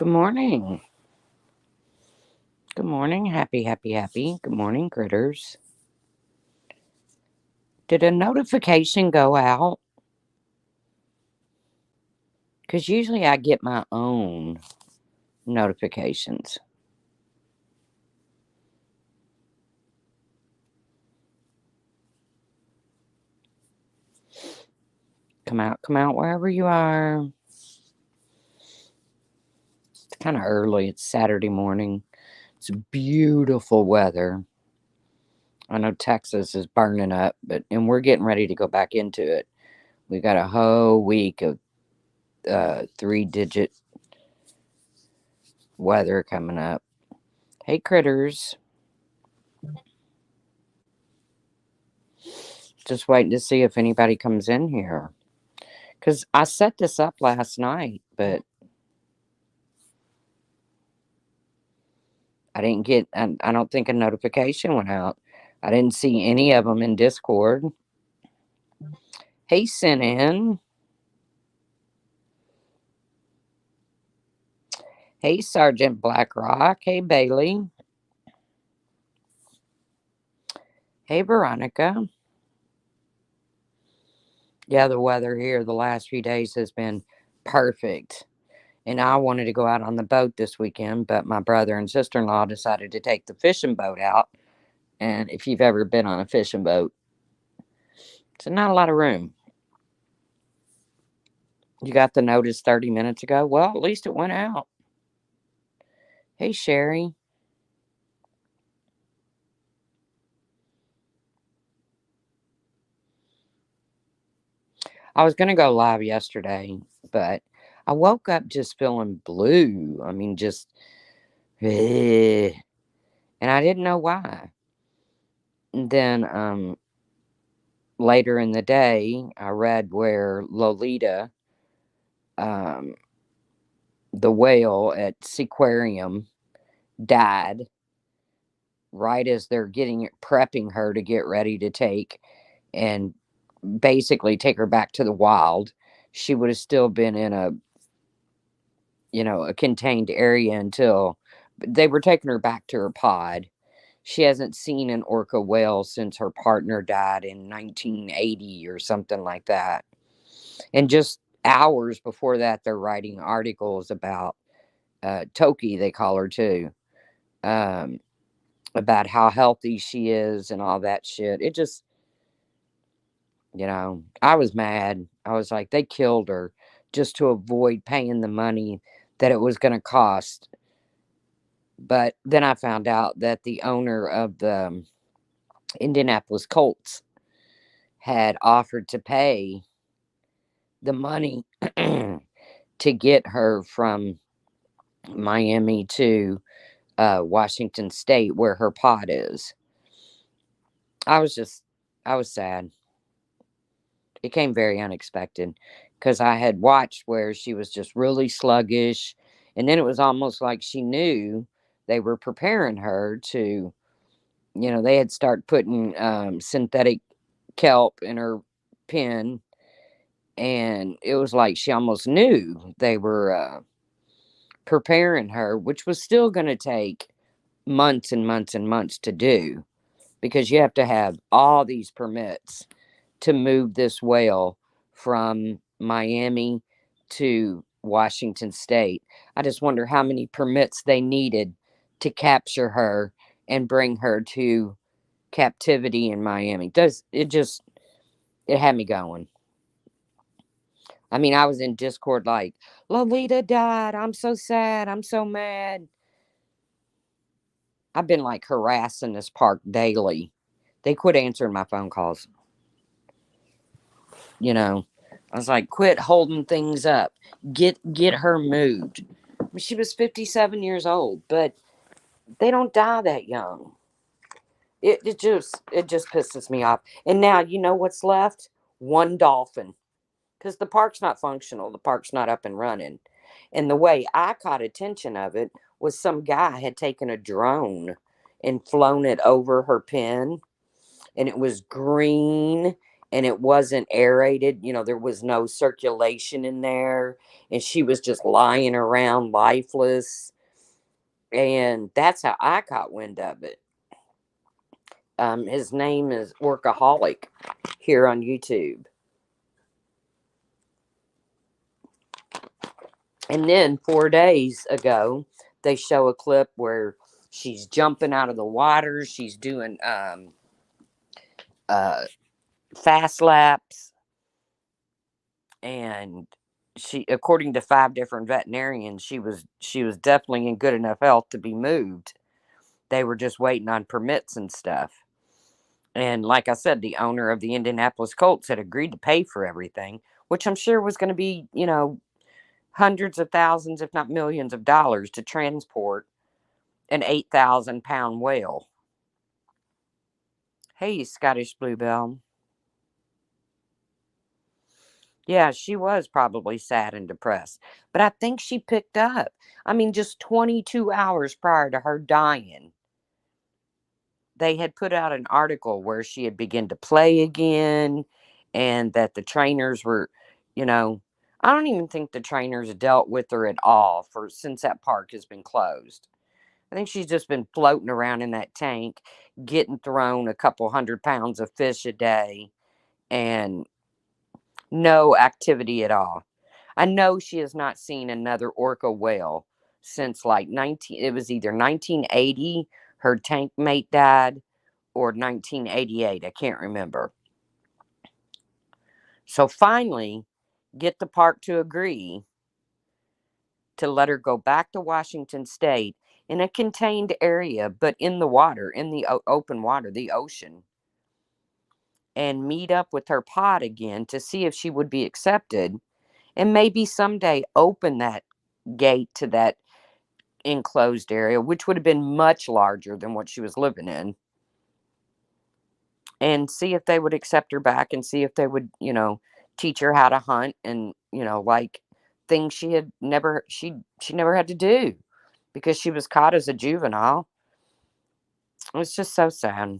Good morning. Good morning. Happy, happy, happy. Good morning, critters. Did a notification go out? Because usually I get my own notifications. Come out wherever you are. It's kind of early. It's Saturday morning. It's beautiful weather. I know Texas is burning up, and we're getting ready to go back into it. We got a whole week of 3-digit weather coming up. Hey, critters. Just waiting to see if anybody comes in here. Because I set this up last night, but I didn't get, I don't think a notification went out. I didn't see any of them in Discord. Hey, sent in. Hey, Sergeant Blackrock. Hey, Bailey. Hey, Veronica. Yeah, the weather here the last few days has been perfect. And I wanted to go out on the boat this weekend, but my brother and sister in law decided to take the fishing boat out. And if you've ever been on a fishing boat, it's not a lot of room. You got the notice 30 minutes ago? Well, at least it went out. Hey, Sherry. I was going to go live yesterday, but I woke up just feeling blue. I mean, just, and I didn't know why. And then later in the day, I read where Lolita, um, the whale at Seaquarium, died right as they're prepping her to get ready to take and basically take her back to the wild. She would have still been in a contained area until they were taking her back to her pod. She hasn't seen an orca whale since her partner died in 1980 or something like that. And just hours before that, they're writing articles about Toki, they call her too, um, about how healthy she is and all that shit. It just, I was mad. I was like, they killed her just to avoid paying the money that it was going to cost. But then I found out that the owner of the Indianapolis Colts had offered to pay the money to get her from Miami to Washington State, where her pod is. I was just, I was sad. It came very unexpected because I had watched where she was just really sluggish. And then it was almost like she knew they were preparing her to, they had started putting synthetic kelp in her pen. And it was like she almost knew they were preparing her, which was still going to take months and months and months to do because you have to have all these permits to move this whale from Miami to Washington State. I just wonder how many permits they needed to capture her and bring her to captivity in Miami. It had me going. I mean, I was in Discord like, Lolita died. I'm so sad. I'm so mad. I've been like harassing this park daily. They quit answering my phone calls. You know, I was like, quit holding things up. Get her moved. I mean, she was 57 years old, but they don't die that young. It just pisses me off. And now you know what's left? One dolphin. Because the park's not functional. The park's not up and running. And the way I caught attention of it was some guy had taken a drone and flown it over her pen, and it was green and it wasn't aerated. There was no circulation in there, and she was just lying around lifeless. And that's how I caught wind of it. His name is Workaholic here on YouTube. And then 4 days ago, they show a clip where she's jumping out of the water. She's doing uh, fast laps, and she, according to 5 different veterinarians, she was definitely in good enough health to be moved. They were just waiting on permits and stuff. And like I said, the owner of the Indianapolis Colts had agreed to pay for everything, which I'm sure was going to be, hundreds of thousands, if not millions of dollars to transport an 8,000-pound whale. Hey, Scottish Bluebell. Yeah, she was probably sad and depressed, but I think she picked up. I mean, just 22 hours prior to her dying, they had put out an article where she had begun to play again, and that the trainers were, you know, I don't even think the trainers dealt with her at all for since that park has been closed. I think she's just been floating around in that tank, getting thrown a couple 100 pounds of fish a day, and no activity at all. I know she has not seen another orca whale since like 19, it was either 1980, her tank mate died, or 1988. I can't remember. So finally, get the park to agree to let her go back to Washington State in a contained area, but in the water, in the open water, the ocean, and meet up with her pod again to see if she would be accepted, and maybe someday open that gate to that enclosed area, which would have been much larger than what she was living in, and see if they would accept her back, and see if they would, teach her how to hunt, and, like things she never had to do because she was caught as a juvenile. It's just so sad.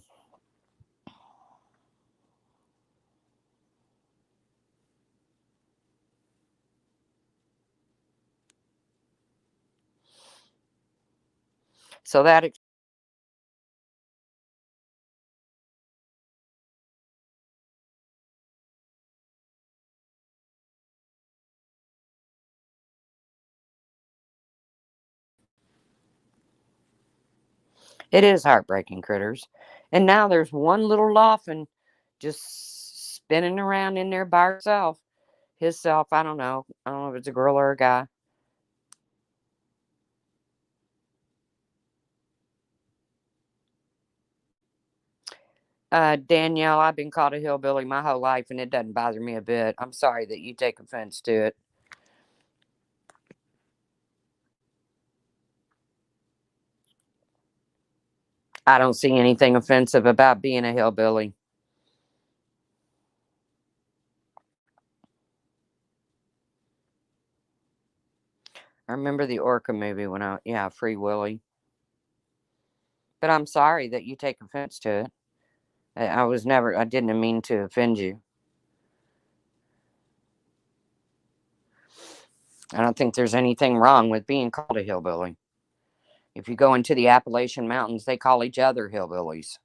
So that it is heartbreaking, critters. And now there's one little Loffin just spinning around in there by herself. His self, I don't know. I don't know if it's a girl or a guy. Danielle, I've been called a hillbilly my whole life, and it doesn't bother me a bit. I'm sorry that you take offense to it. I don't see anything offensive about being a hillbilly. I remember the Orca movie when yeah, Free Willy. But I'm sorry that you take offense to it. I didn't mean to offend you. I don't think there's anything wrong with being called a hillbilly. If you go into the Appalachian Mountains, they call each other hillbillies.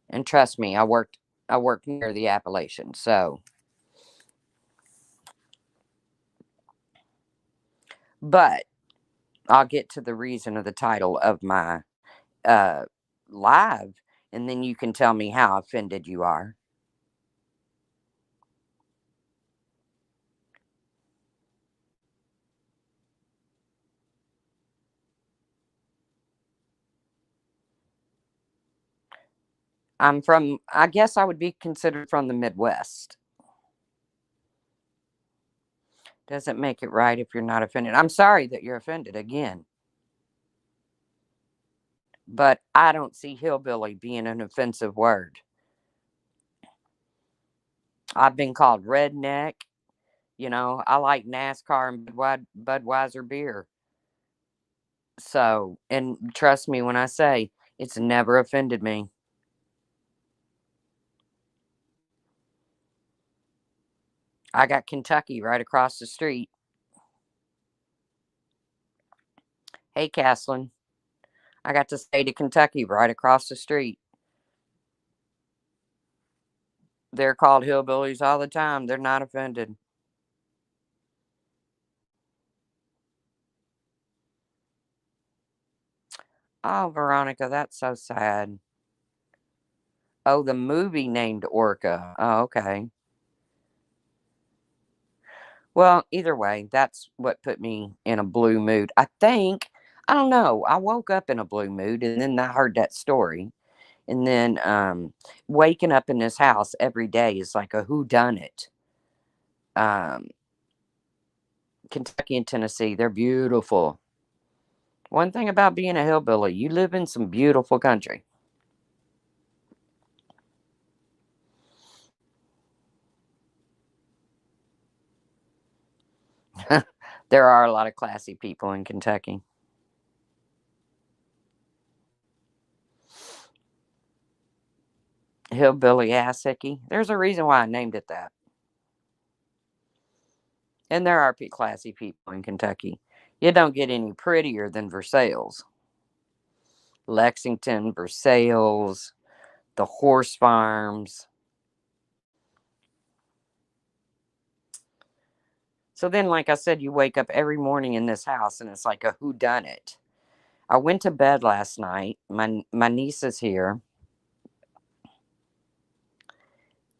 And trust me, I worked near the Appalachians, so but I'll get to the reason of the title of my uh live, and then you can tell me how offended you are. I guess I would be considered from the Midwest. Doesn't make it right if you're not offended. I'm sorry that you're offended again, but I don't see hillbilly being an offensive word. I've been called redneck. I like NASCAR and Budweiser beer. So, and trust me when I say it's never offended me. I got Kentucky right across the street. Hey, Caslin. I got the state of Kentucky right across the street. They're called hillbillies all the time. They're not offended. Oh, Veronica, that's so sad. Oh, the movie named Orca. Oh, okay. Well, either way, that's what put me in a blue mood. I think, I don't know. I woke up in a blue mood and then I heard that story. And then waking up in this house every day is like a whodunit. Um, Kentucky and Tennessee, they're beautiful. One thing about being a hillbilly, you live in some beautiful country. There are a lot of classy people in Kentucky. Hillbilly ass hickey. There's a reason why I named it that. And there are classy people in Kentucky. You don't get any prettier than Versailles. Lexington, Versailles, the horse farms. So then, like I said, you wake up every morning in this house and it's like a whodunit. I went to bed last night. My niece is here.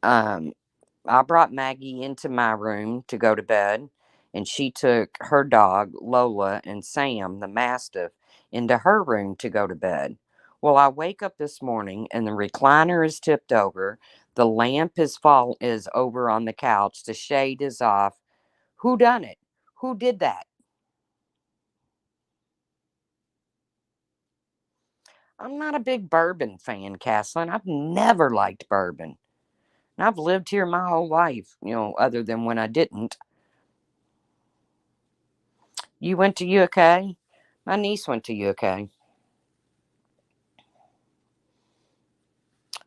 Um, I brought Maggie into my room to go to bed, and she took her dog, Lola, and Sam, the Mastiff, into her room to go to bed. Well, I wake up this morning and the recliner is tipped over, the lamp is over on the couch, the shade is off. Who done it? Who did that? I'm not a big bourbon fan, Caslin. I've never liked bourbon. And I've lived here my whole life, other than when I didn't. You went to UK? My niece went to UK.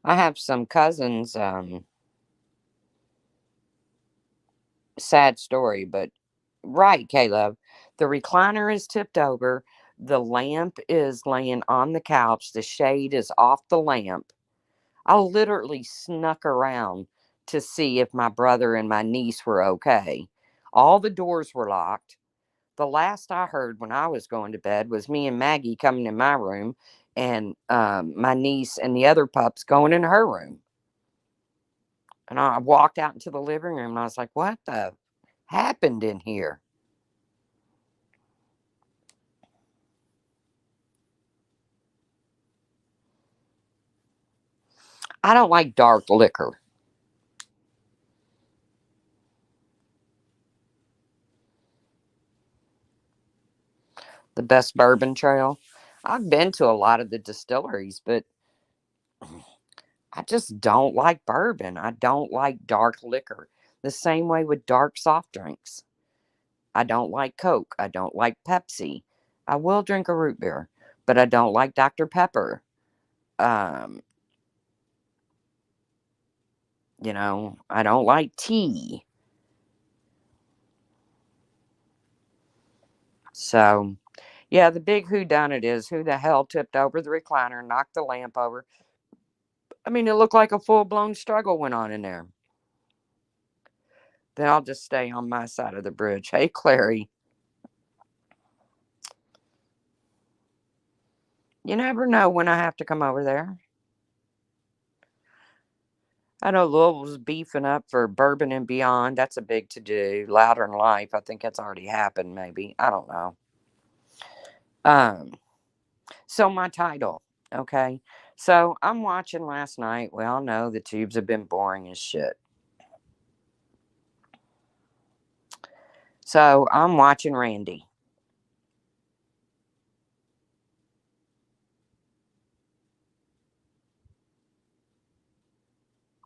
I have some cousins, sad story, but right, Caleb. The recliner is tipped over. The lamp is laying on the couch. The shade is off the lamp. I literally snuck around to see if my brother and my niece were okay. All the doors were locked. The last I heard when I was going to bed was me and Maggie coming in my room and my niece and the other pups going in her room. And I walked out into the living room and I was like, what the happened in here? I don't like dark liquor. The best bourbon trail. I've been to a lot of the distilleries, but I just don't like bourbon. I don't like dark liquor. The same way with dark soft drinks. I don't like Coke. I don't like Pepsi. I will drink a root beer, but I don't like Dr. Pepper. Um, I don't like tea. So, yeah, the big whodunit is who the hell tipped over the recliner, knocked the lamp over. I mean, it looked like a full blown struggle went on in there. Then I'll just stay on my side of the bridge. Hey, Clary, you never know when I have to come over there. I know Louisville's beefing up for Bourbon and Beyond. That's a big to do. Louder in Life. I think that's already happened, maybe. I don't know. Um, so my title, okay. So I'm watching last night. We all know the tubes have been boring as shit. So I'm watching Randy.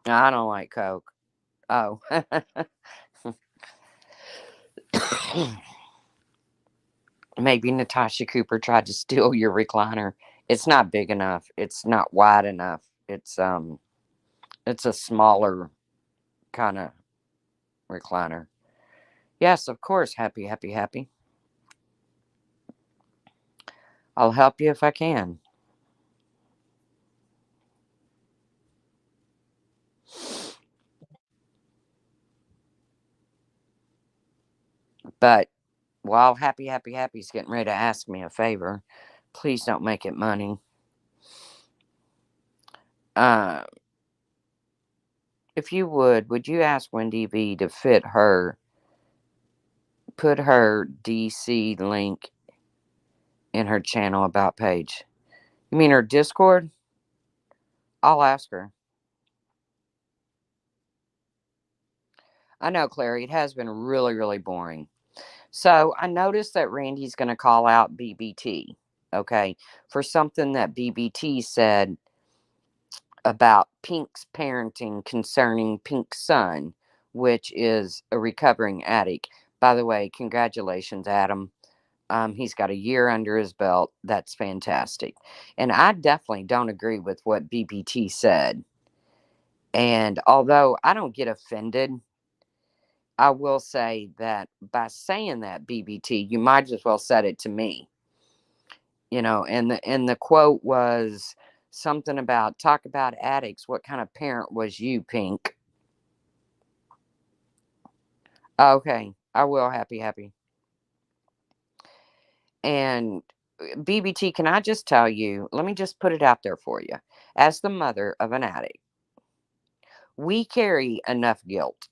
I don't like Coke. Oh. Maybe Natasha Cooper tried to steal your recliner. It's not big enough. It's not wide enough. It's a smaller kind of. recliner. Yes, of course. Happy, happy, happy. I'll help you if I can. But while happy, happy, happy's getting ready to ask me a favor, please don't make it money. Uh, if you would you ask Wendy V to put her DC link in her channel about page? You mean her Discord? I'll ask her. I know, Clary, it has been really, really boring. So I noticed that Randy's going to call out BBT, okay, for something that BBT said about Pink's parenting concerning Pink's son, which is a recovering addict. By the way, congratulations, Adam. He's got a year under his belt. That's fantastic. And I definitely don't agree with what BBT said. And although I don't get offended, I will say that by saying that, BBT, you might as well said it to me. And the quote was something about talk about addicts. What kind of parent was you, Pink? Okay, I will. Happy, happy. And BBT, can I just tell you? Let me just put it out there for you. As the mother of an addict, we carry enough guilt.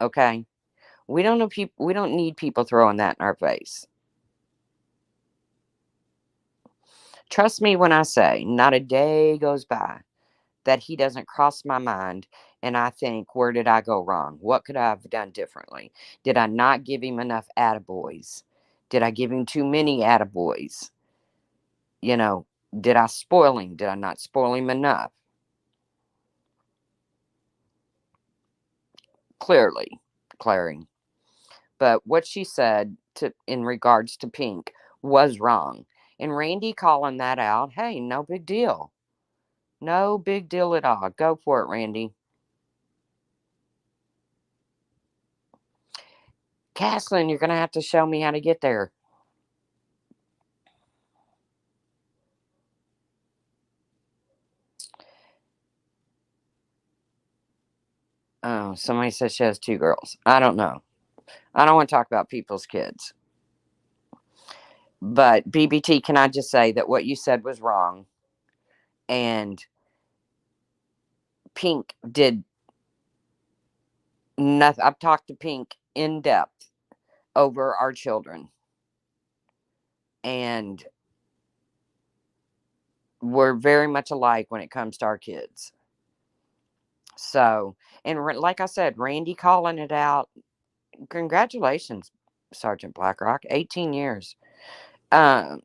Okay, we don't know people. We don't need people throwing that in our face. Trust me when I say, not a day goes by that he doesn't cross my mind and I think, where did I go wrong? What could I have done differently? Did I not give him enough attaboys? Did I give him too many attaboys? You know, did I spoil him? Did I not spoil him enough? Clearly, Clary. But what she said in regards to Pink was wrong. And Randy calling that out, hey, no big deal. No big deal at all. Go for it, Randy. Caslin, you're going to have to show me how to get there. Oh, somebody says she has two girls. I don't know. I don't want to talk about people's kids. But BBT, can I just say that what you said was wrong? And Pink did nothing. I've talked to Pink in depth over our children. And we're very much alike when it comes to our kids. So, and like I said, Randy calling it out. Congratulations, Sergeant Blackrock. 18 years. Um,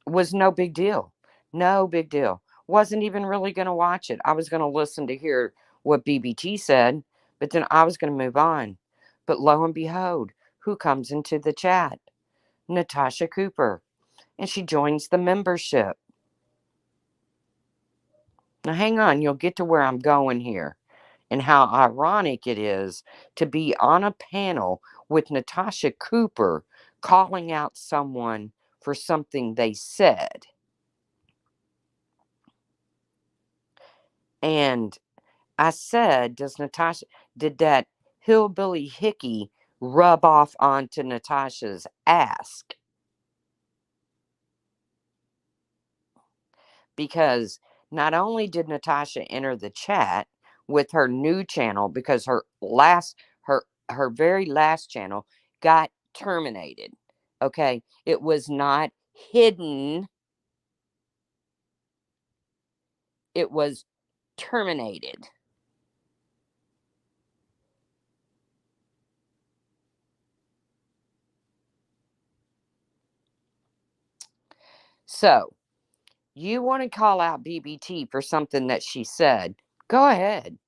was no big deal. No big deal. Wasn't even really going to watch it. I was going to listen to hear what BBT said, but then I was going to move on. But lo and behold, who comes into the chat? Natasha Cooper. And she joins the membership. Now, hang on, you'll get to where I'm going here and how ironic it is to be on a panel with Natasha Cooper calling out someone for something they said. And I said, did that hillbilly hickey rub off onto Natasha's ass? Because not only did Natasha enter the chat with her new channel, because her very last channel got terminated. Okay. It was not hidden. It was terminated. So you want to call out BBT for something that she said, go ahead.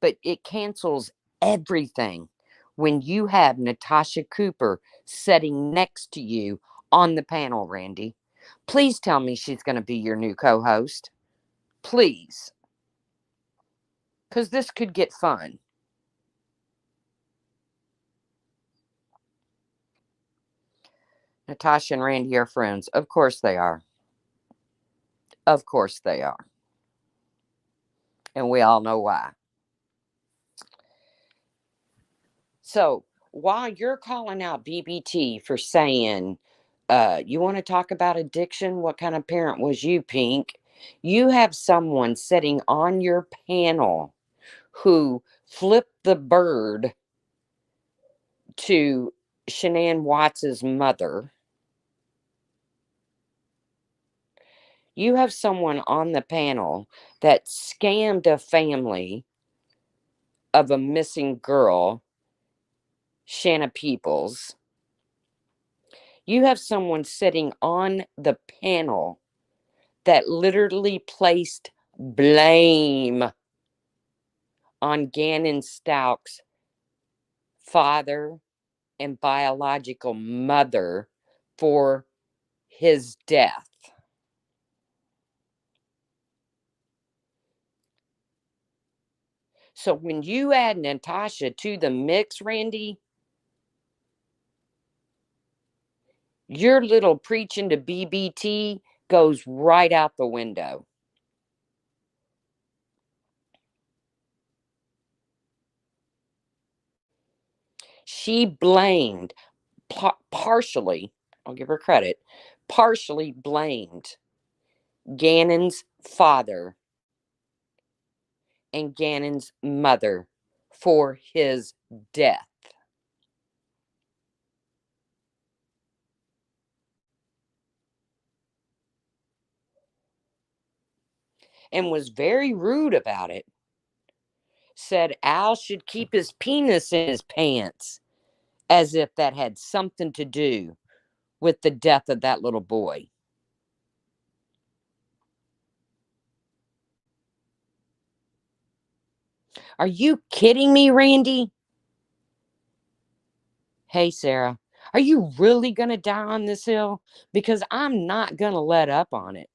But it cancels everything when you have Natasha Cooper sitting next to you on the panel, Randy. Please tell me she's going to be your new co host. Please. Because this could get fun. Natasha and Randy are friends. Of course they are. Of course they are. And we all know why. So while you're calling out BBT for saying, you want to talk about addiction? What kind of parent was you, Pink? You have someone sitting on your panel who flipped the bird to Shanann Watts's mother. You have someone on the panel that scammed a family of a missing girl, Shanna Peoples. You have someone sitting on the panel that literally placed blame on Gannon Stouck's father and biological mother for his death. So when you add Natasha to the mix, Randy, your little preaching to BBT goes right out the window. She blamed, partially, I'll give her credit, partially blamed Gannon's father and Gannon's mother for his death. And was very rude about it. Said Al should keep his penis in his pants, as if that had something to do with the death of that little boy. Are you kidding me, Randy? Hey, Sarah, are you really going to die on this hill? Because I'm not going to let up on it.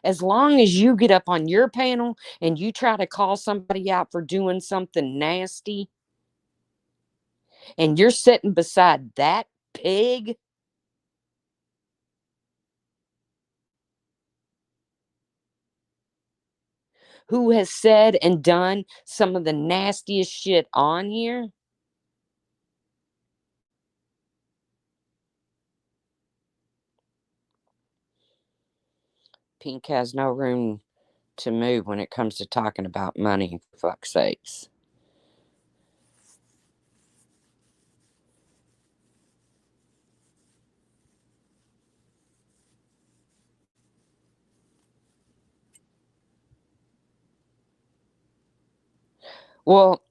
As long as you get up on your panel and you try to call somebody out for doing something nasty, and you're sitting beside that pig who has said and done some of the nastiest shit on here, Pink has no room to move when it comes to talking about money, for fuck's sakes. Well,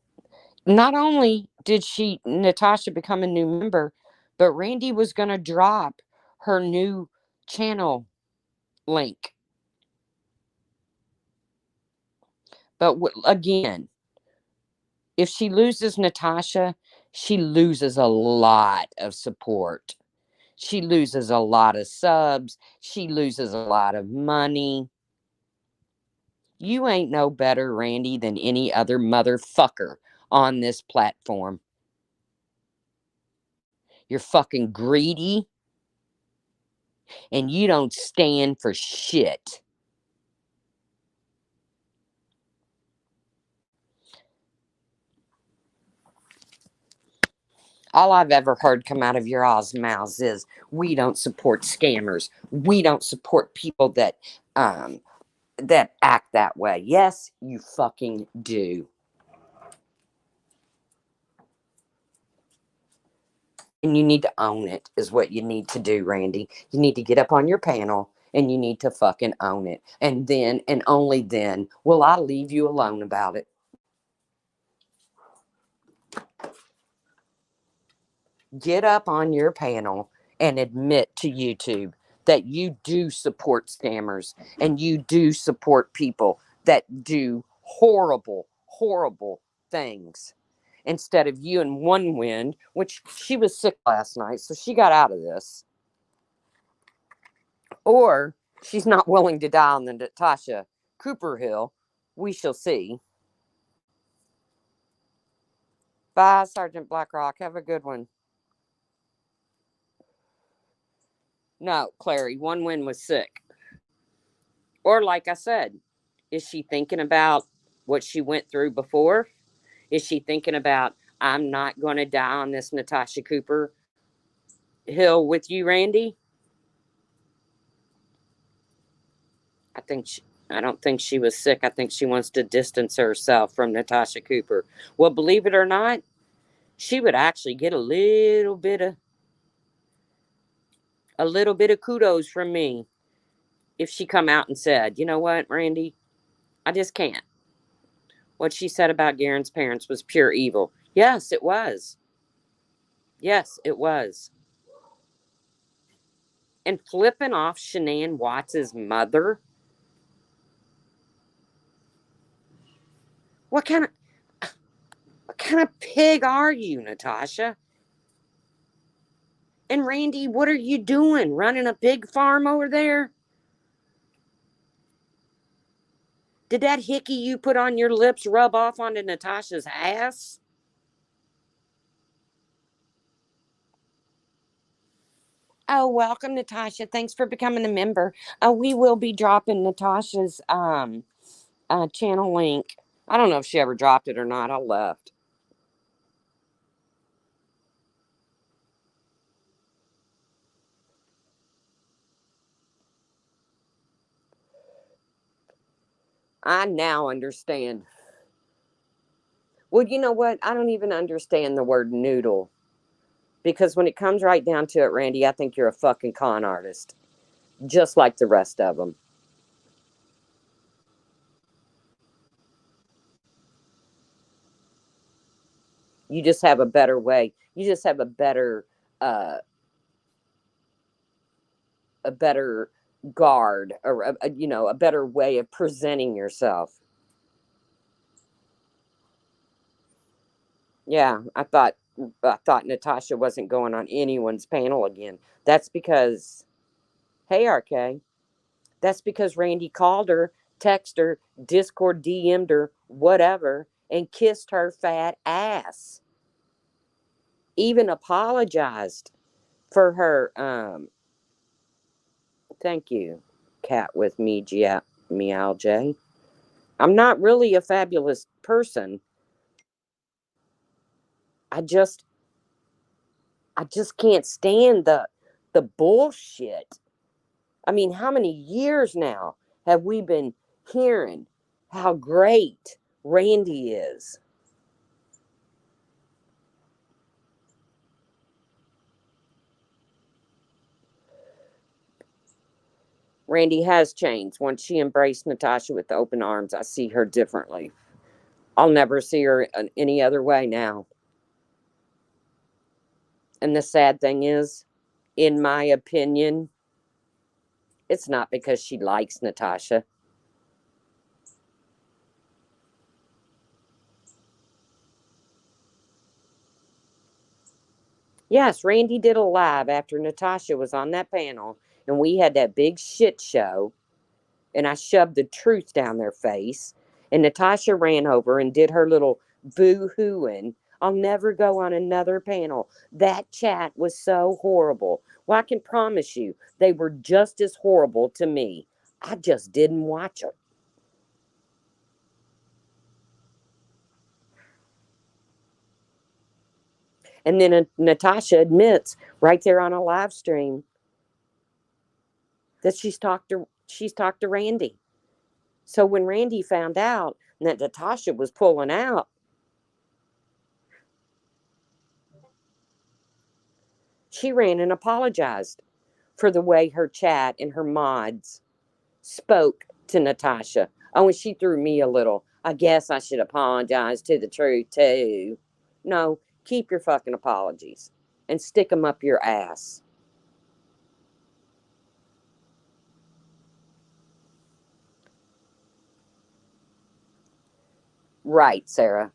not only did Natasha become a new member, but Randy was going to drop her new channel link. But again, if she loses Natasha, she loses a lot of support. She loses a lot of subs. She loses a lot of money. You ain't no better, Randy, than any other motherfucker on this platform. You're fucking greedy and you don't stand for shit. All I've ever heard come out of your all's mouths is, we don't support scammers. We don't support people that act that way. Yes, you fucking do. And you need to own it, is what you need to do, Randy. You need to get up on your panel and you need to fucking own it. And then, and only then, will I leave you alone about it. Get up on your panel and admit to YouTube that you do support scammers and you do support people that do horrible, horrible things. Instead of you and One Wind, which she was sick last night, so she got out of this. Or she's not willing to die on the Natasha Cooper Hill. We shall see. Bye, Sergeant Blackrock. Have a good one. No, Clary, one win was sick. Or, like I said, is she thinking about what she went through before? Is she thinking about, I'm not going to die on this Natasha Cooper hill with you, Randy? I don't think she was sick. I think she wants to distance herself from Natasha Cooper. Well, believe it or not, she would actually get a little bit of kudos from me if she come out and said, "You know what, Randy? I just can't. What she said about Garen's parents was pure evil." Yes, it was. Yes, it was. And flipping off Shanann Watts's mother. What kind of pig are you, Natasha? And Randy, what are you doing? Running a pig farm over there? Did that hickey you put on your lips rub off onto Natasha's ass? Oh, welcome, Natasha. Thanks for becoming a member. We will be dropping Natasha's channel link. I don't know if she ever dropped it or not. I left. I now understand. Well, you know what? I don't even understand the word noodle. Because when it comes right down to it, Randy, I think you're a fucking con artist. Just like the rest of them. You just have a better way. You just have uh, a better guard, or a better way of presenting yourself. Yeah, I thought Natasha wasn't going on anyone's panel again. That's because, hey, RK, that's because Randy called her, texted her, Discord DM'd her, whatever, and kissed her fat ass. Even apologized for her. Thank you, cat with me, meow J. I'm not really a fabulous person. I just I just can't stand the bullshit. I mean, how many years now have we been hearing how great Randy is? Randy has changed. Once she embraced Natasha with open arms, I see her differently. I'll never see her any other way now. And the sad thing is, in my opinion, it's not because she likes Natasha. Yes, Randy did a live after Natasha was on that panel, and we had that big shit show, and I shoved the truth down their face. And Natasha ran over and did her little boo hooing. I'll never go on another panel. That chat was so horrible. Well, I can promise you, they were just as horrible to me. I just didn't watch them. And then Natasha admits right there on a live stream that she's talked to Randy. So when Randy found out that Natasha was pulling out, she ran and apologized for the way her chat and her mods spoke to Natasha. Oh, and she threw me a little. I guess I should apologize to the truth too. No, keep your fucking apologies and stick them up your ass. Right, Sarah.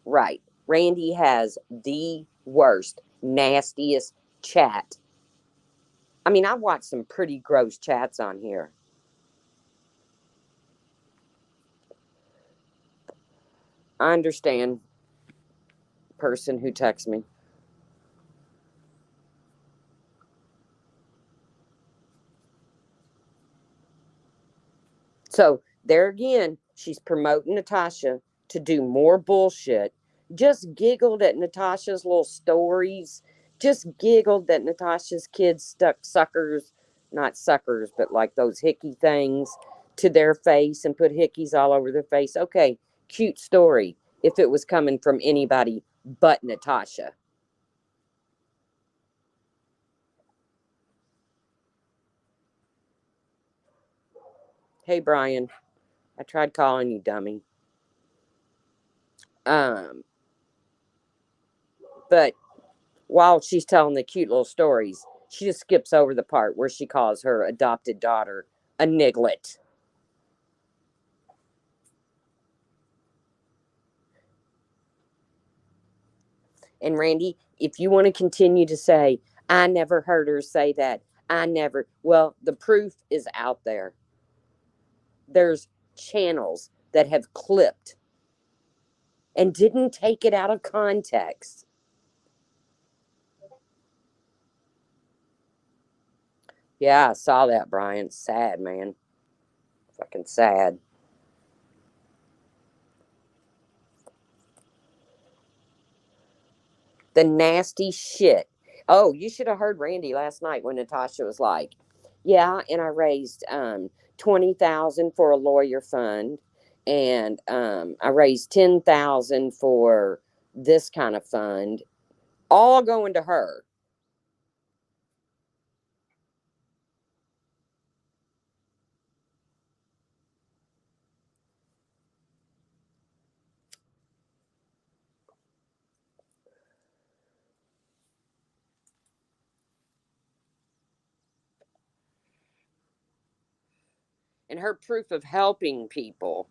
Right. Randy has the worst, nastiest chat. I mean, I've watched some pretty gross chats on here. I understand person who texts me. So there again, she's promoting Natasha to do more bullshit. Just giggled at Natasha's little stories. Just giggled that Natasha's kids stuck suckers, not suckers, but like those hickey things to their face and put hickeys all over their face. Okay, cute story if it was coming from anybody but Natasha. Hey, Brian, I tried calling you, dummy. Um, but while she's telling the cute little stories, she just skips over the part where she calls her adopted daughter a niglet. And Randy, if you want to continue to say, I never heard her say that, I never, well, the proof is out there. There's channels that have clipped and didn't take it out of context. Yeah, I saw that, Brian. Sad, man. Fucking sad. The nasty shit. Oh, you should have heard Randy last night when Natasha was like, "Yeah, and I raised 20,000 for a lawyer fund, and I raised 10,000 for this kind of fund, all going to her." And her proof of helping people.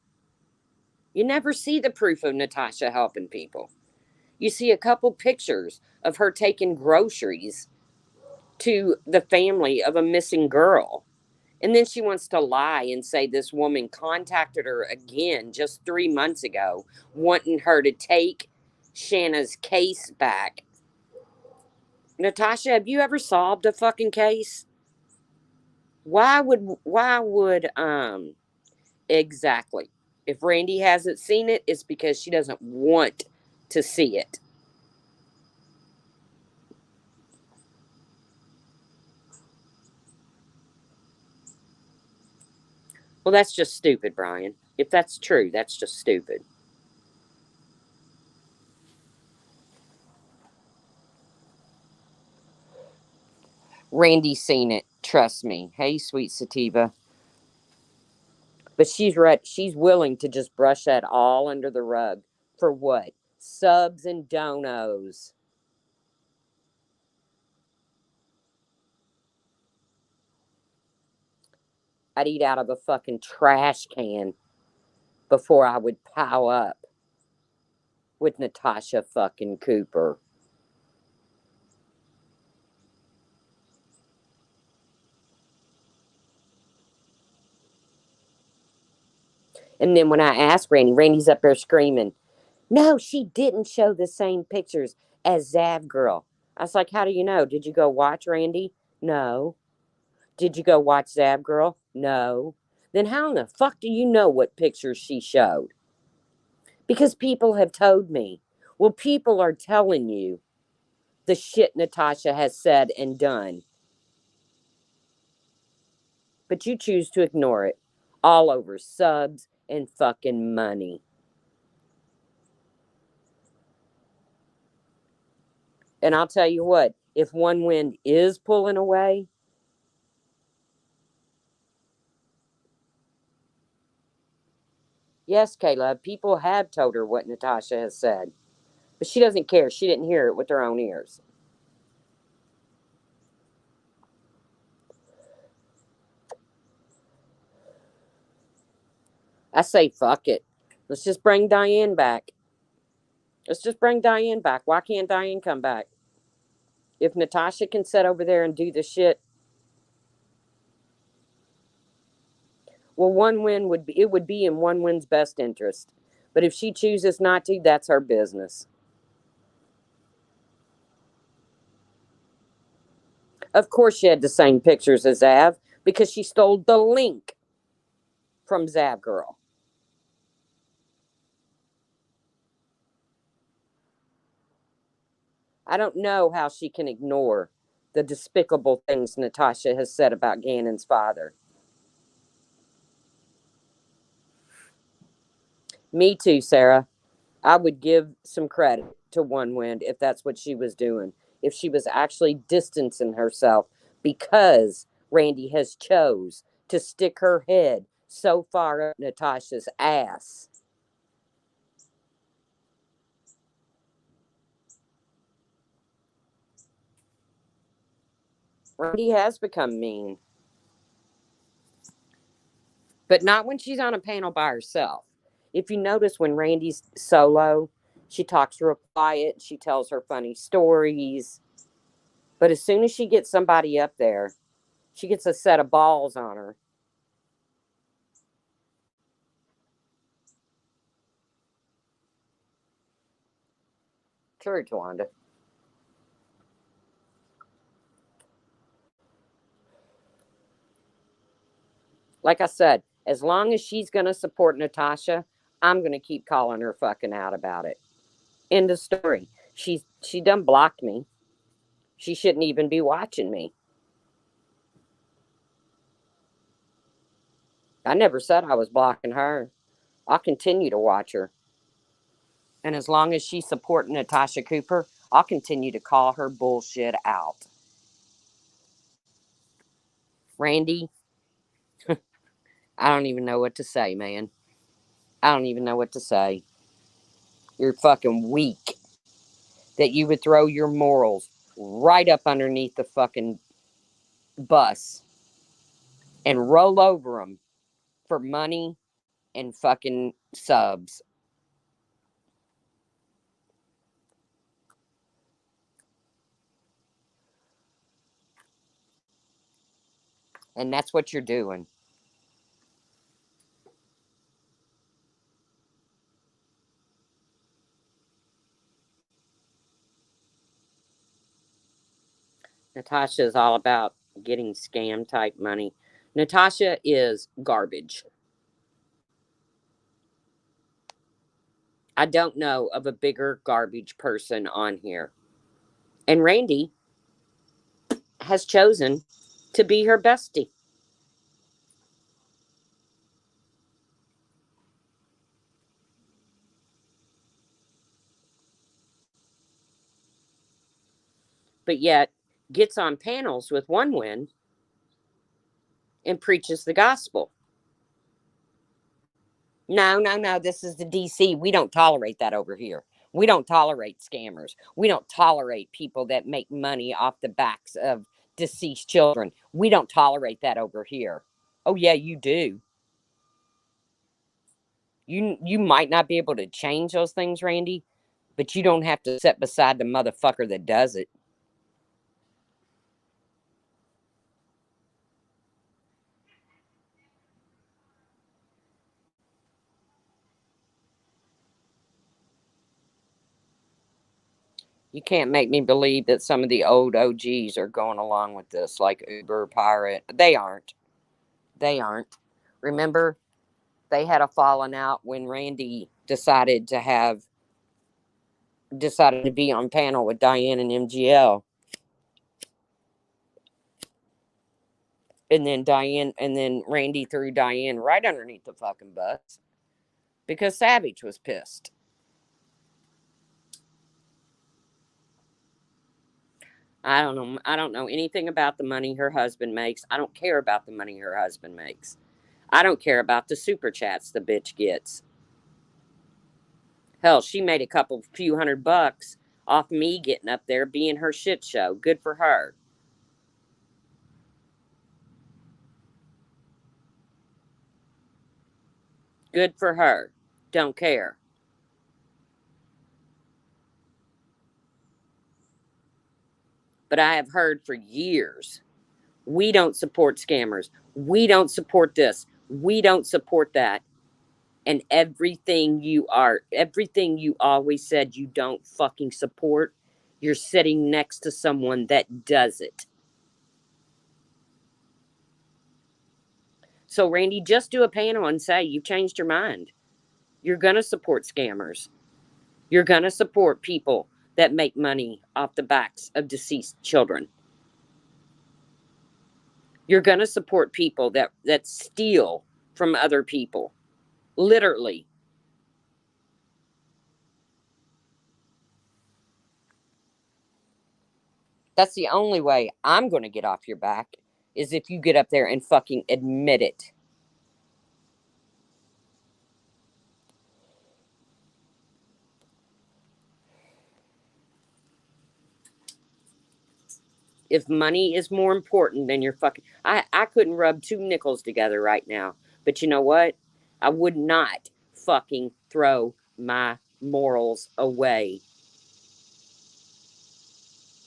You never see the proof of Natasha helping people. You see a couple pictures of her taking groceries to the family of a missing girl. And then she wants to lie and say this woman contacted her again just 3 months ago, wanting her to take Shanna's case back. Natasha, have you ever solved a fucking case? Why would exactly. If Randy hasn't seen it, it's because she doesn't want to see it. Well, that's just stupid, Brian. If that's true, that's just stupid. Randy's seen it. Trust me. Hey, sweet sativa. But she's willing to just brush that all under the rug. For what? Subs and donos. I'd eat out of a fucking trash can before I would pow up with Natasha fucking Cooper. And then when I asked Randy, Randy's up there screaming, "No, she didn't show the same pictures as Zav Girl." I was like, "How do you know? Did you go watch Randy?" "No." "Did you go watch Zav Girl?" "No." "Then how in the fuck do you know what pictures she showed?" "Because people have told me." "Well, people are telling you the shit Natasha has said and done, but you choose to ignore it all over subs and fucking money." And I'll tell you what, if one wind is pulling away, yes, Caleb, people have told her what Natasha has said, but she doesn't care. She didn't hear it with her own ears. I say, fuck it. Let's just bring Diane back. Let's just bring Diane back. Why can't Diane come back? If Natasha can sit over there and do the shit, well, one win would be, it would be in one win's best interest. But if she chooses not to, that's her business. Of course, she had the same pictures as Zav because she stole the link from Zav Girl. I don't know how she can ignore the despicable things Natasha has said about Gannon's father. Me too, Sarah. I would give some credit to One Wind if that's what she was doing. If she was actually distancing herself because Randy has chose to stick her head so far up Natasha's ass. Randy has become mean, but not when she's on a panel by herself. If you notice when Randy's solo, she talks real quiet, she tells her funny stories. But as soon as she gets somebody up there, she gets a set of balls on her. True, Tawanda. Like I said, as long as she's going to support Natasha, I'm going to keep calling her fucking out about it. End of story. She done blocked me. She shouldn't even be watching me. I never said I was blocking her. I'll continue to watch her. And as long as she's supporting Natasha Cooper, I'll continue to call her bullshit out. Randy, I don't even know what to say, man. I don't even know what to say. You're fucking weak that you would throw your morals right up underneath the fucking bus and roll over them for money and fucking subs. And that's what you're doing. Natasha is all about getting scam type money. Natasha is garbage. I don't know of a bigger garbage person on here. And Randy has chosen to be her bestie. But yet gets on panels with One Win and preaches the gospel. No, no, no. This is the DC. We don't tolerate that over here. We don't tolerate scammers. We don't tolerate people that make money off the backs of deceased children. We don't tolerate that over here. Oh yeah, you do. You might not be able to change those things, Randy, but you don't have to sit beside the motherfucker that does it. You can't make me believe that some of the old OGs are going along with this, like Uber Pirate. They aren't. They aren't. Remember, they had a falling out when Randy decided to be on panel with Diane and MGL, and then Randy threw Diane right underneath the fucking bus because Savage was pissed. I don't know. I don't know anything about the money her husband makes. I don't care about the money her husband makes. I don't care about the super chats the bitch gets. Hell, she made a couple few $100 off me getting up there being her shit show. Good for her. Good for her. Don't care. But I have heard for years, we don't support scammers. We don't support this. We don't support that. And everything you always said you don't fucking support, you're sitting next to someone that does it. So, Randy, just do a panel and say you've changed your mind. You're going to support scammers. You're going to support people that make money off the backs of deceased children. You're going to support people that steal from other people. Literally. That's the only way I'm going to get off your back is if you get up there and fucking admit it. If money is more important than your fucking, I couldn't rub two nickels together right now. But you know what? I would not fucking throw my morals away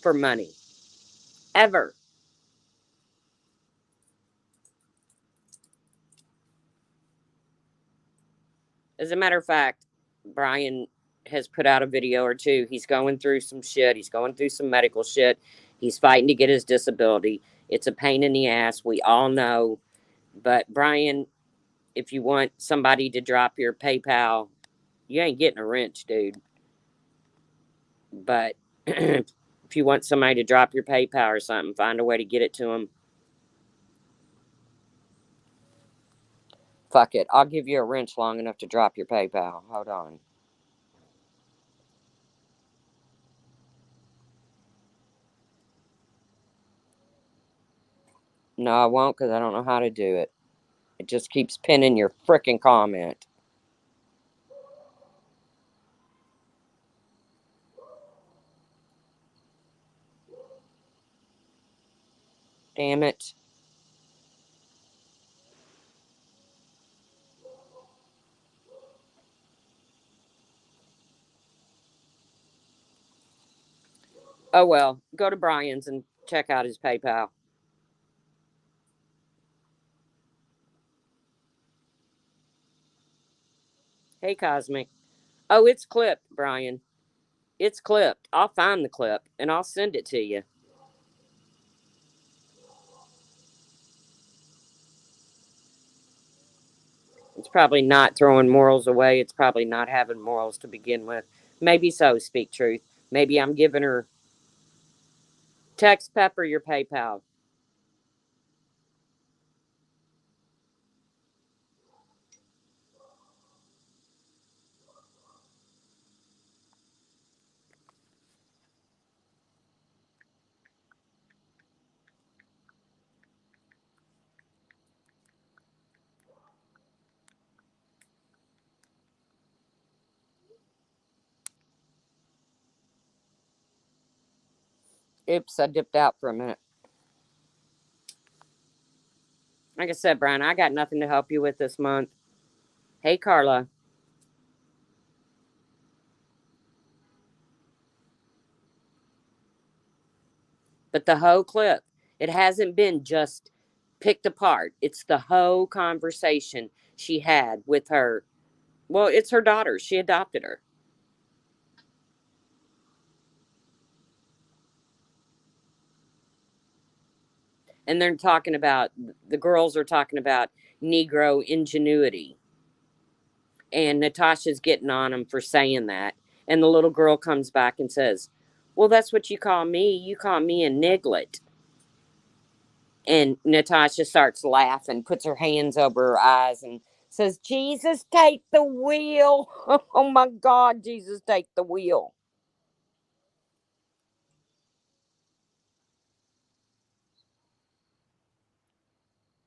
for money. Ever. As a matter of fact, Brian has put out a video or two. He's going through some shit. He's going through some medical shit. He's fighting to get his disability. It's a pain in the ass. We all know. But Brian, if you want somebody to drop your PayPal, you ain't getting a wrench, dude. But if you want somebody to drop your PayPal or something, find a way to get it to them. Fuck it. I'll give you a wrench long enough to drop your PayPal. Hold on. No, I won't because I don't know how to do it. It just keeps pinning your freaking comment. Damn it. Oh well, go to Brian's and check out his PayPal. Hey, Cosmic. Oh, it's clipped, Brian. It's clipped. I'll find the clip and I'll send it to you. It's probably not throwing morals away. It's probably not having morals to begin with. Maybe so, speak truth. Maybe I'm giving her text Pepper your PayPal. Oops, I dipped out for a minute. Like I said, Brian, I got nothing to help you with this month. Hey, Carla. But the whole clip, it hasn't been just picked apart. It's the whole conversation she had with her. Well, it's her daughter. She adopted her. And they're talking about, the girls are talking about Negro ingenuity. And Natasha's getting on him for saying that. And the little girl comes back and says, well, that's what you call me. You call me a niglet. And Natasha starts laughing, puts her hands over her eyes, and says, Jesus, take the wheel. Oh my God, Jesus, take the wheel.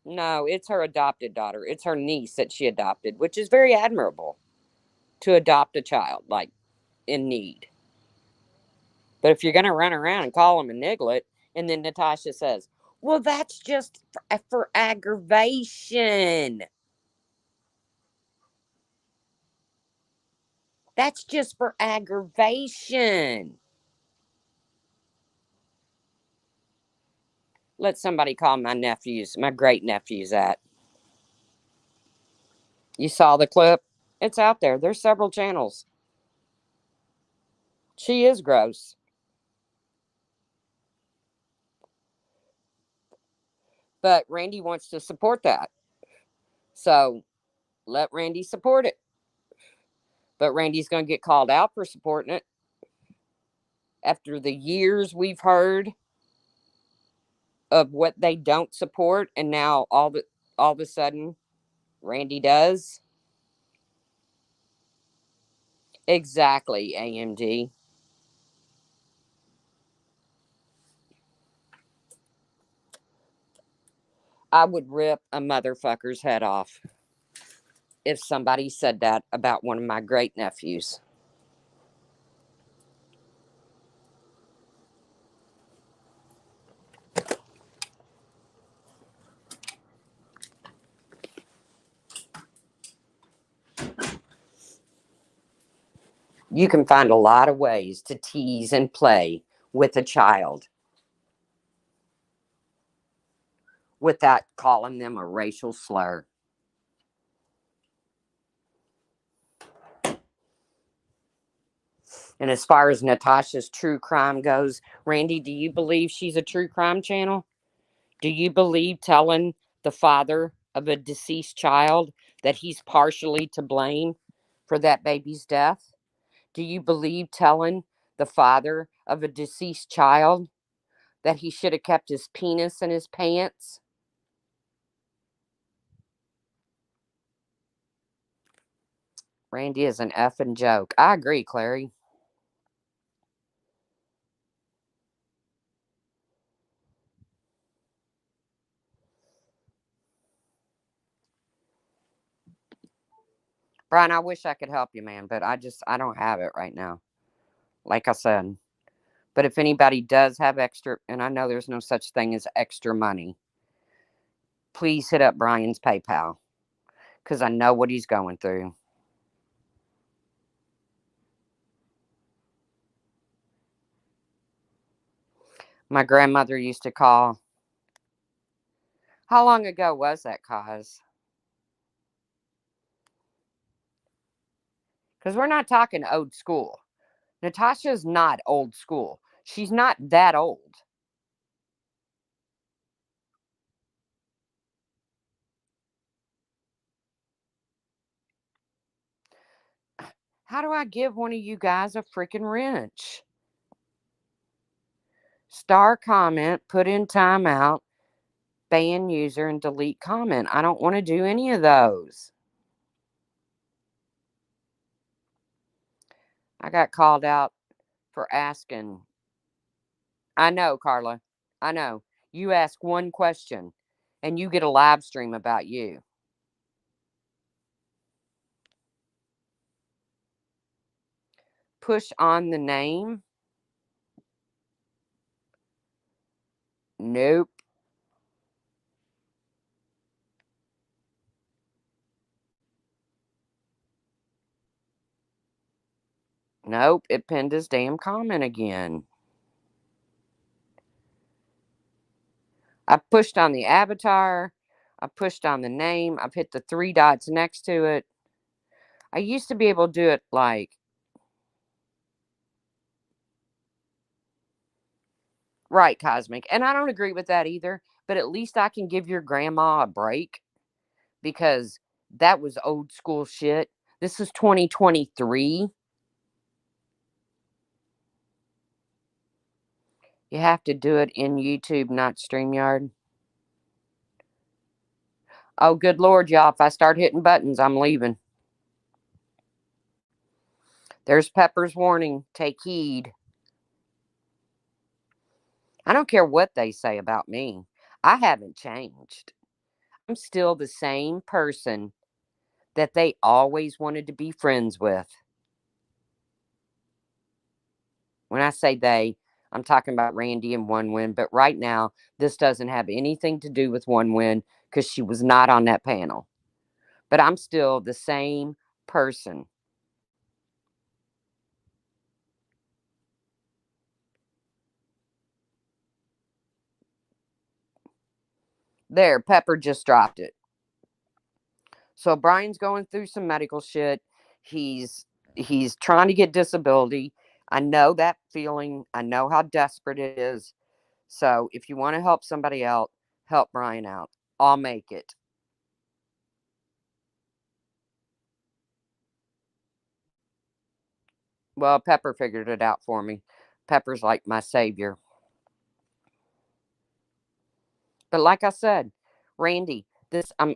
No, it's her adopted daughter. It's her niece that she adopted, which is very admirable to adopt a child like in need. But if you're going to run around and call him a niglet, and then Natasha says, well, that's just for aggravation. That's just for aggravation. Let somebody call my nephews, my great nephews, that. You saw the clip? It's out there. There's several channels. She is gross. But Randy wants to support that. So let Randy support it. But Randy's going to get called out for supporting it after the years we've heard of what they don't support, and now all of a sudden Randy does. Exactly, AMD. I would rip a motherfucker's head off if somebody said that about one of my great nephews. You can find a lot of ways to tease and play with a child without calling them a racial slur. And as far as Natasha's true crime goes, Randy, do you believe she's a true crime channel? Do you believe telling the father of a deceased child that he's partially to blame for that baby's death? Do you believe telling the father of a deceased child that he should have kept his penis in his pants? Randy is an effing joke. I agree, Clary. Brian, I wish I could help you, man, but I don't have it right now. Like I said. But if anybody does have extra, and I know there's no such thing as extra money, please hit up Brian's PayPal because I know what he's going through. My grandmother used to call. How long ago was that, cause? Because we're not talking old school. Natasha's not old school. She's not that old. How do I give one of you guys a freaking wrench? Star comment, put in timeout, ban user, and delete comment. I don't want to do any of those. I got called out for asking. I know, Carla. I know. You ask one question and you get a live stream about you. Push on the name. Nope. Nope. It pinned his damn comment again. I pushed on the avatar. I pushed on the name. I've hit the three dots next to it. I used to be able to do it like right, Cosmic. And I don't agree with that either. But at least I can give your grandma a break because that was old school shit. This is 2023. You have to do it in YouTube, not StreamYard. Oh, good Lord, y'all. If I start hitting buttons, I'm leaving. There's Pepper's warning. Take heed. I don't care what they say about me. I haven't changed. I'm still the same person that they always wanted to be friends with. When I say they, I'm talking about Randy and One Win. But right now, this doesn't have anything to do with One Win because she was not on that panel. But I'm still the same person. There, Pepper just dropped it. So Brian's going through some medical shit. He's trying to get disability. I know that feeling. I know how desperate it is. So if you want to help somebody out, help Brian out. I'll make it. Well, Pepper figured it out for me. Pepper's like my savior. But like I said, Randy, this I'm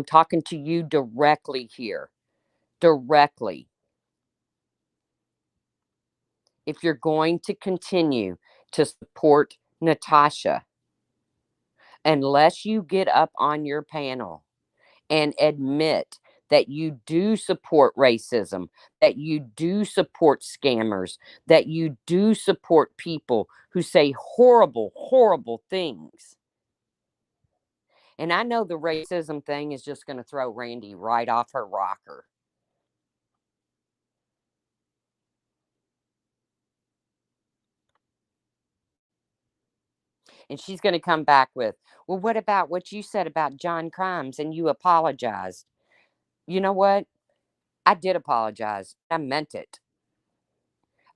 talking to you directly here. Directly. If you're going to continue to support Natasha, unless you get up on your panel and admit that you do support racism, that you do support scammers, that you do support people who say horrible, horrible things. And I know the racism thing is just going to throw Randy right off her rocker. And she's going to come back with, well, what about what you said about John Crimes and you apologized? You know what? I did apologize. I meant it.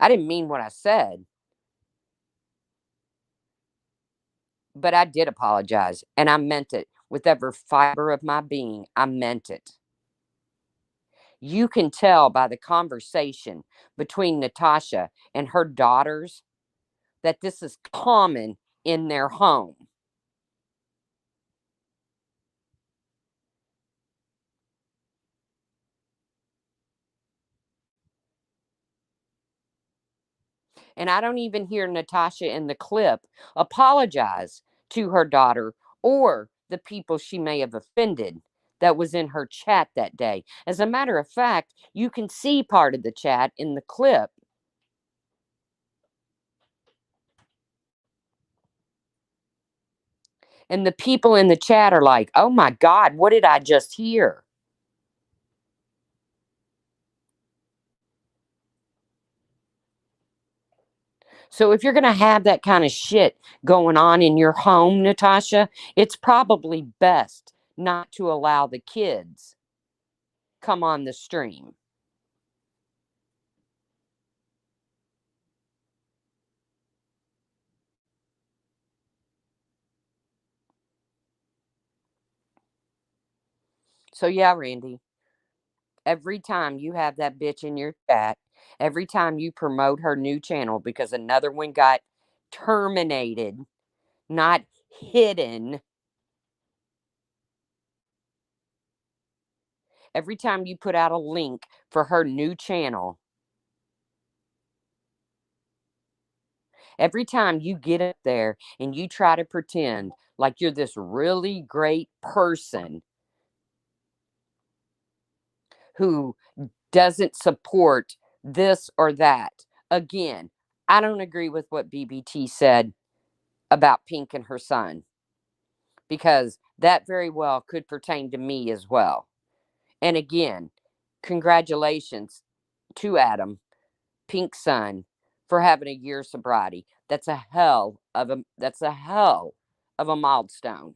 I didn't mean what I said, but I did apologize. And I meant it with every fiber of my being. I meant it. You can tell by the conversation between Natasha and her daughters that this is common in their home. And I don't even hear Natasha in the clip apologize to her daughter or the people she may have offended that was in her chat that day. As a matter of fact, you can see part of the chat in the clip. And the people in the chat are like, oh my God, what did I just hear? So if you're going to have that kind of shit going on in your home, Natasha, it's probably best not to allow the kids come on the stream. So yeah, Randy, every time you have that bitch in your chat, every time you promote her new channel because another one got terminated, not hidden, every time you put out a link for her new channel, every time you get up there and you try to pretend like you're this really great person who doesn't support this or that. Again, I don't agree with what BBT said about Pink and her son because that very well could pertain to me as well. And again, congratulations to Adam, Pink's son, for having a year sobriety. That's a hell of a milestone.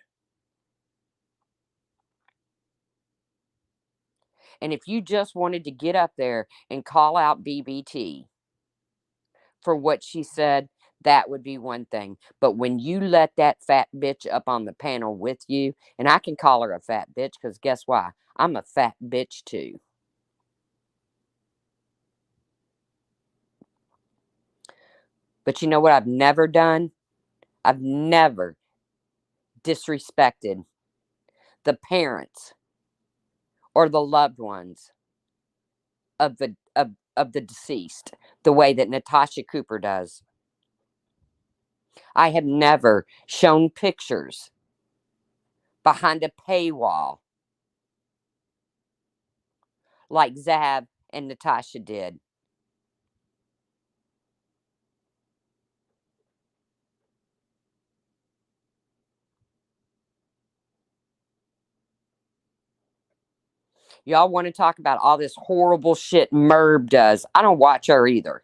And if you just wanted to get up there and call out BBT for what she said, that would be one thing. But when you let that fat bitch up on the panel with you, and I can call her a fat bitch because guess why? I'm a fat bitch too. But you know what I've never done? I've never disrespected the parents or the loved ones of the deceased the way that Natasha Cooper does. I have never shown pictures behind a paywall like Zab and Natasha did. Y'all want to talk about all this horrible shit Merb does. I don't watch her either.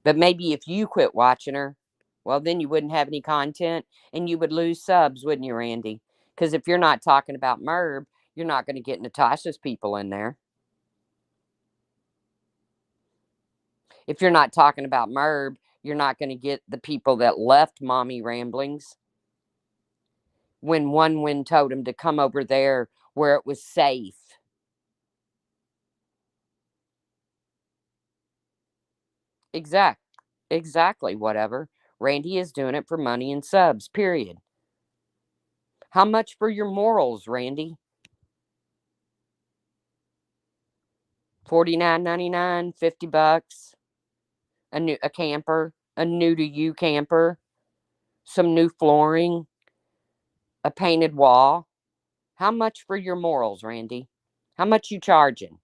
But maybe if you quit watching her, well, then you wouldn't have any content and you would lose subs, wouldn't you, Randy? Because if you're not talking about Merb, you're not going to get Natasha's people in there. If you're not talking about Merb, you're not going to get the people that left Mommy Ramblings. when one wind told him to come over there where it was safe. Exact, exactly, whatever. Randy is doing it for money and subs, period. How much for your morals, Randy? $49.99, $50, a camper, a new to you camper, some new flooring, a painted wall. How much for your morals, Randy? How much you charging?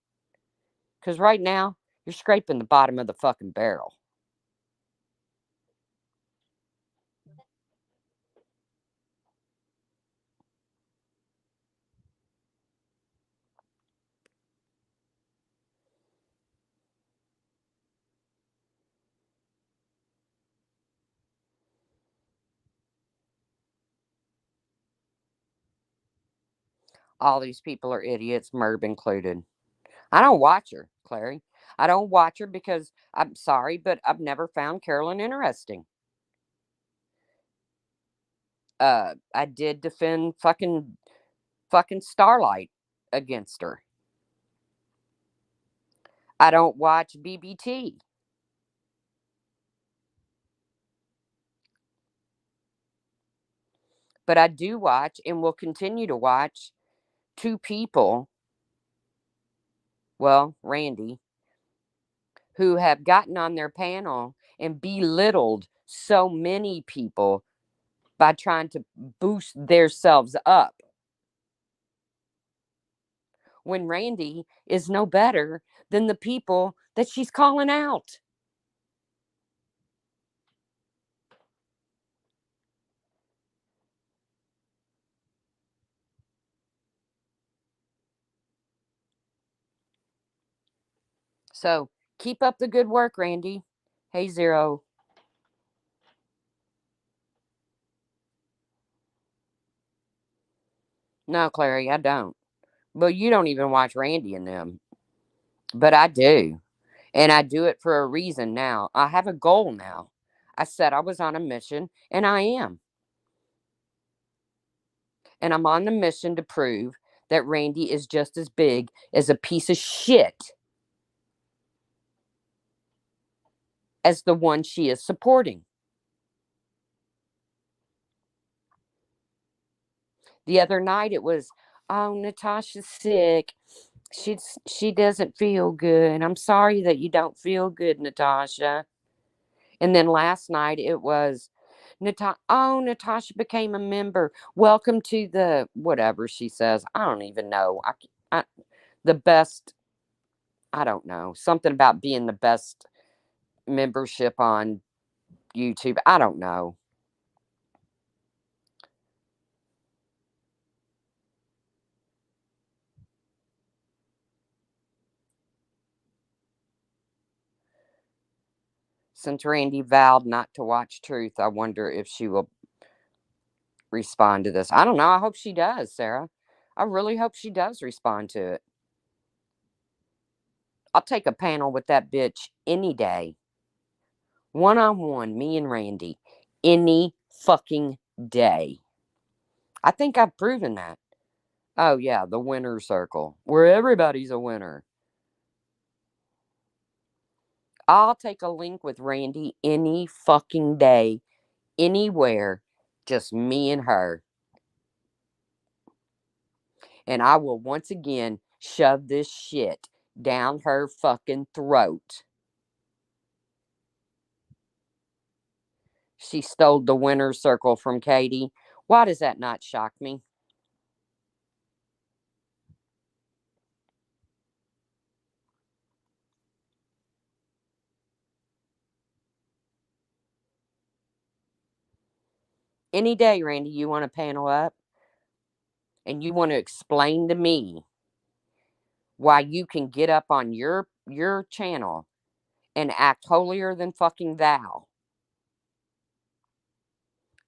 Because right now, you're scraping the bottom of the fucking barrel. All these people are idiots, Merb included. I don't watch her, Clary. I don't watch her because I'm sorry, but I've never found Carolyn interesting. I did defend fucking Starlight against her. I don't watch BBT, but I do watch and will continue to watch two people, well, Randy, who have gotten on their panel and belittled so many people by trying to boost themselves up when Randy is no better than the people that she's calling out. So keep up the good work, Randy. Hey, Zero. No, Clary, I don't. But you don't even watch Randy and them. But I do. And I do it for a reason now. I have a goal now. I said I was on a mission, and I am. And I'm on the mission to prove that Randy is just as big as a piece of shit as the one she is supporting. The other night it was, oh, Natasha's sick. She doesn't feel good. I'm sorry that you don't feel good, Natasha. And then last night it was, Natasha became a member. Welcome to the whatever she says. I don't even know. The best. I don't know something about being the best membership on YouTube. I don't know. Since Randy vowed not to watch Truth, I wonder if she will respond to this. I don't know. I hope she does, Sarah. I really hope she does respond to it. I'll take a panel with that bitch any day. One on one, me and Randy. Any fucking day. I think I've proven that. Oh, yeah, the winner circle, where everybody's a winner. I'll take a link with Randy any fucking day, anywhere, just me and her. And I will once again shove this shit down her fucking throat. She stole the winner's circle from Katie. Why does that not shock me? Any day, Randy, you want to panel up and you want to explain to me why you can get up on your channel and act holier than fucking thou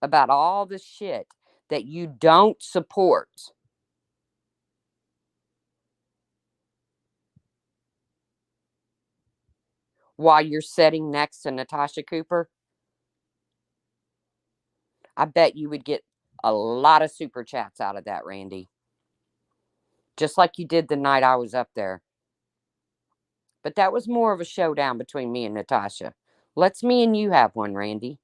about all the shit that you don't support while you're sitting next to Natasha Cooper. I bet you would get a lot of super chats out of that, Randy. Just like you did the night I was up there. But that was more of a showdown between me and Natasha. Let's me and you have one, Randy.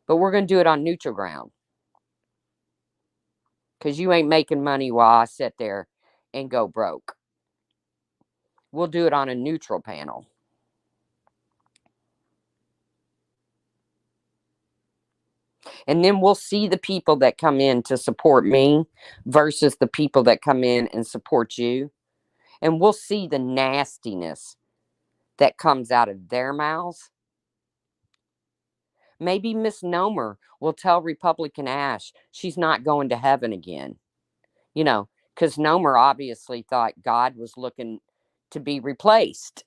But we're going to do it on neutral ground. Because you ain't making money while I sit there and go broke. We'll do it on a neutral panel. And then we'll see the people that come in to support me versus the people that come in and support you. And we'll see the nastiness that comes out of their mouths. Maybe Miss Nomer will tell Republican Ash she's not going to heaven again. You know, because Nomer obviously thought God was looking to be replaced.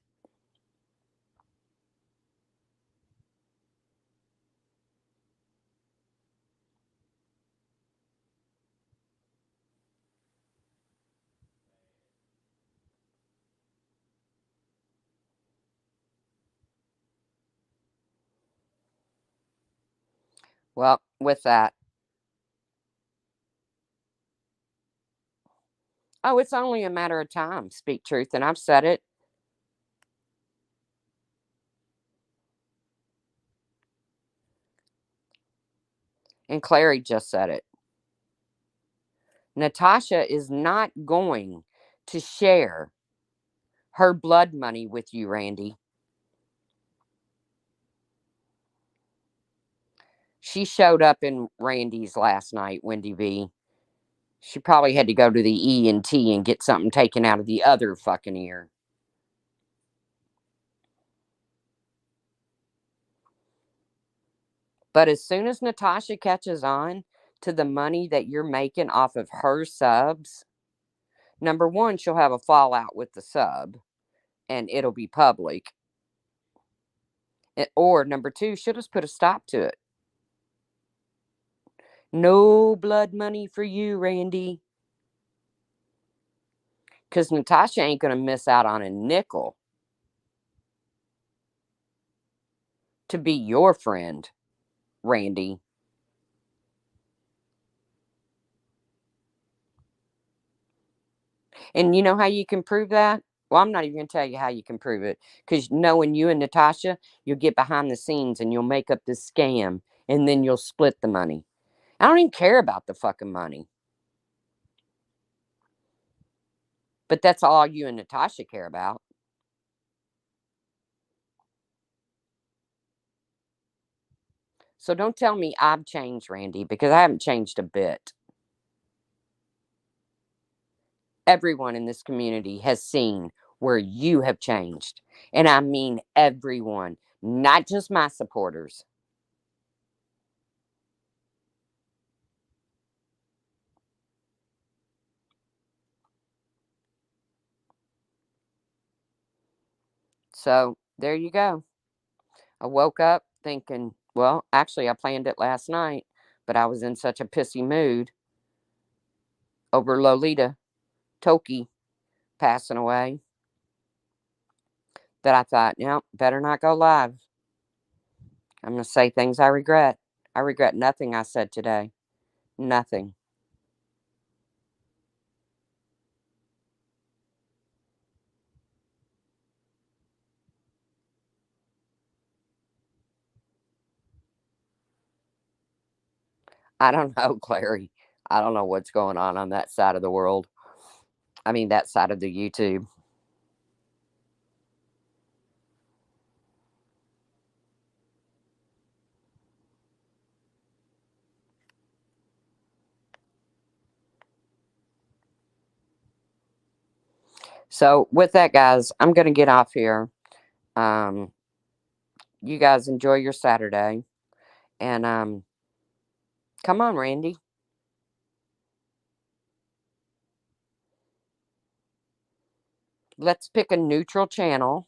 Well, with that, oh, it's only a matter of time, speak truth, and I've said it. And Clary just said it. Natasha is not going to share her blood money with you, Randy. She showed up in Randy's last night, Wendy V. She probably had to go to the ENT and get something taken out of the other fucking ear. But as soon as Natasha catches on to the money that you're making off of her subs, number one, she'll have a fallout with the sub and it'll be public. Or number two, she'll just put a stop to it. No blood money for you, Randy. Because Natasha ain't going to miss out on a nickel to be your friend, Randy. And you know how you can prove that? Well, I'm not even going to tell you how you can prove it. Because knowing you and Natasha, you'll get behind the scenes and you'll make up this scam and then you'll split the money. I don't even care about the fucking money. But that's all you and Natasha care about. So don't tell me I've changed, Randy, because I haven't changed a bit. Everyone in this community has seen where you have changed. And I mean everyone, not just my supporters. So there you go. I woke up thinking, well, actually, I planned it last night, but I was in such a pissy mood over Lolita Toki passing away that I thought, no, better not go live. I'm going to say things I regret. I regret nothing I said today. Nothing. I don't know, Clary. I don't know what's going on that side of the world. I mean, that side of the YouTube. So, with that, guys, I'm going to get off here. Um, you guys enjoy your Saturday. And come on, Randy. Let's pick a neutral channel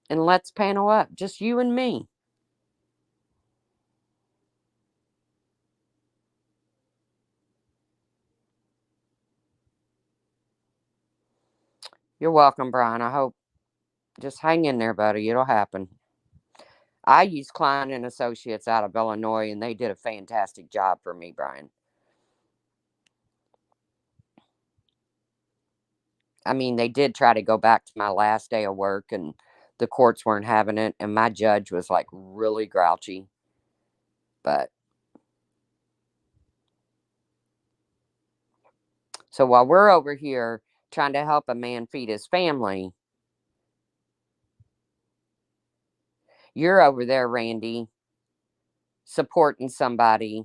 and let's panel up. Just you and me. You're welcome, Brian. I hope just hang in there, buddy. It'll happen. I used Klein and Associates out of Illinois, and they did a fantastic job for me, Brian. I mean, they did try to go back to my last day of work, and the courts weren't having it, and my judge was like really grouchy. But so while we're over here trying to help a man feed his family, you're over there, Randy, supporting somebody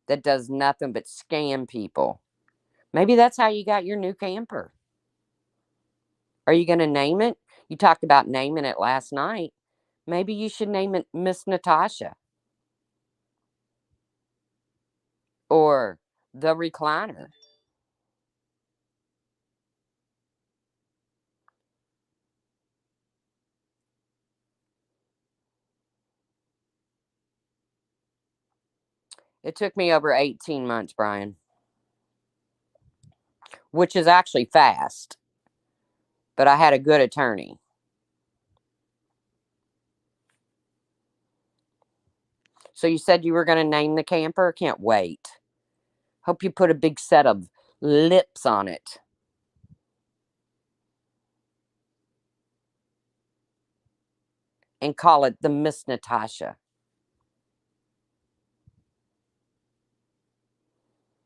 that does nothing but scam people. Maybe that's how you got your new camper. Are you going to name it? You talked about naming it last night. Maybe you should name it Miss Natasha or the recliner. It took me over 18 months, Brian, which is actually fast, but I had a good attorney. So you said you were going to name the camper? Can't wait. Hope you put a big set of lips on it. And call it the Miss Natasha.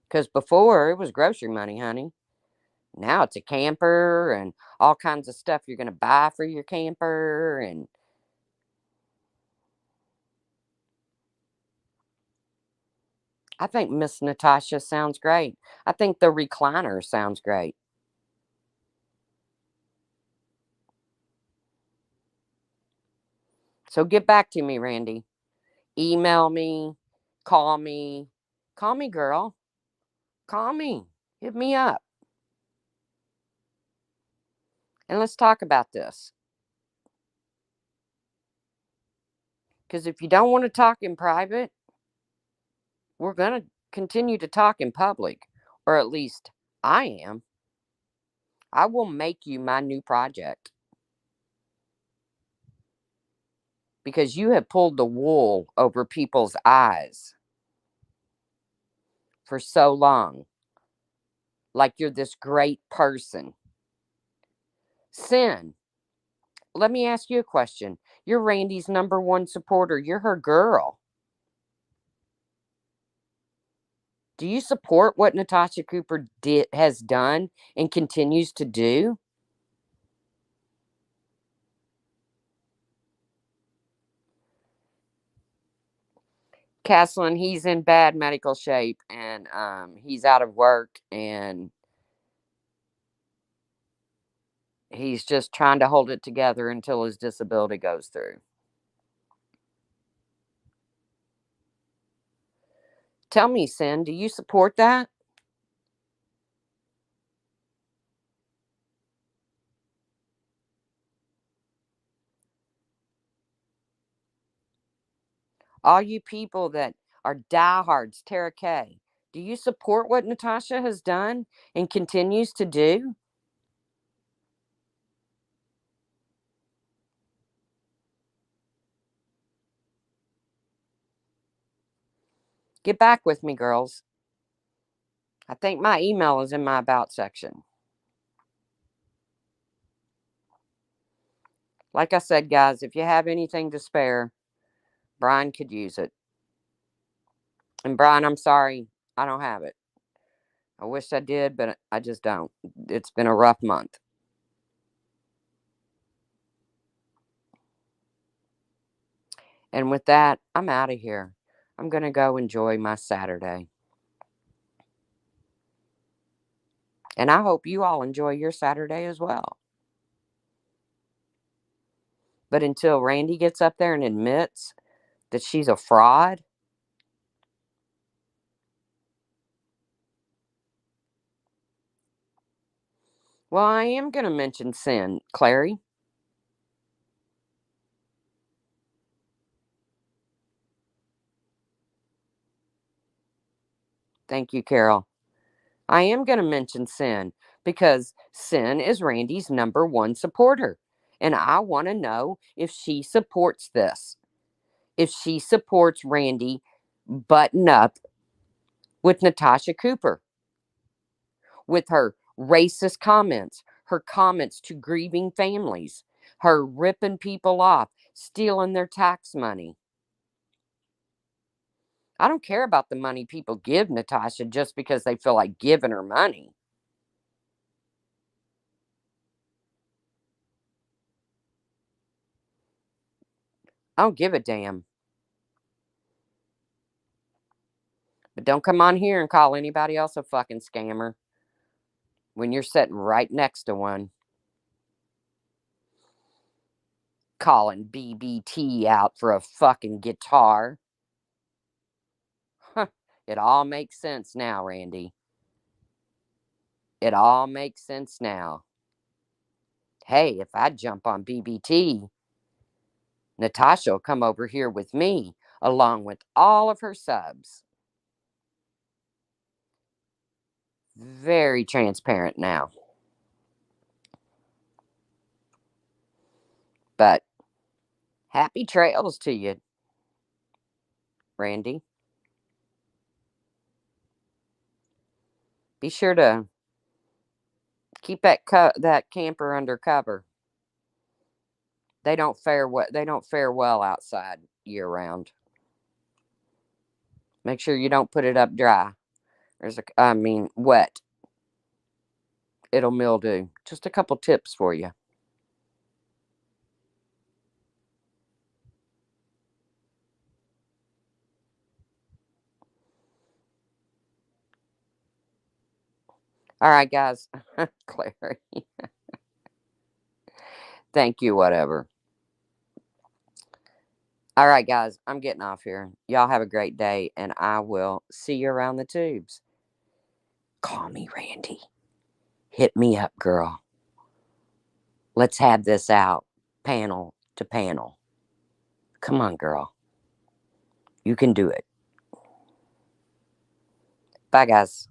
Because before it was grocery money, honey. Now it's a camper and all kinds of stuff you're going to buy for your camper. And I think Miss Natasha sounds great. I think the recliner sounds great. So get back to me, Randy. Email me, call me. Call me, girl. Call me. Hit me up. And let's talk about this. Because if you don't want to talk in private, we're going to continue to talk in public. Or at least I am. I will make you my new project. Because you have pulled the wool over people's eyes for so long. Like you're this great person. Sin, let me ask you a question. You're Randy's number one supporter. You're her girl. Do you support what Natasha Cooper has done and continues to do? Caslin, he's in bad medical shape and he's out of work and he's just trying to hold it together until his disability goes through. Tell me, Sin, do you support that? All you people that are diehards, Tara K, do you support what Natasha has done and continues to do? Get back with me, girls. I think my email is in my about section. Like I said, guys, if you have anything to spare, Brian could use it. And Brian, I'm sorry, I don't have it. I wish I did, but I just don't. It's been a rough month. And with that, I'm out of here. I'm going to go enjoy my Saturday. And I hope you all enjoy your Saturday as well. But until Randy gets up there and admits that she's a fraud, well, I am going to mention Sin, Clary. Thank you, Carol. I am going to mention Sin because Sin is Randy's number one supporter. And I want to know if she supports this. If she supports Randy button up with Natasha Cooper, with her racist comments, her comments to grieving families, her ripping people off, stealing their tax money. I don't care about the money people give Natasha just because they feel like giving her money. I don't give a damn. But don't come on here and call anybody else a fucking scammer when you're sitting right next to one. Calling BBT out for a fucking guitar. Huh. It all makes sense now, Randy. It all makes sense now. Hey, if I jump on BBT, Natasha will come over here with me, along with all of her subs. Very transparent now. But happy trails to you, Randy. Be sure to keep that camper under cover. They don't fare well outside year round. Make sure you don't put it up dry. Wet. It'll mildew. Just a couple tips for you. All right, guys. Clary. Thank you, whatever. All right, guys. I'm getting off here. Y'all have a great day, and I will see you around the tubes. Call me, Randy. Hit me up, girl. Let's have this out, panel to panel. Come on, girl. You can do it. Bye, guys.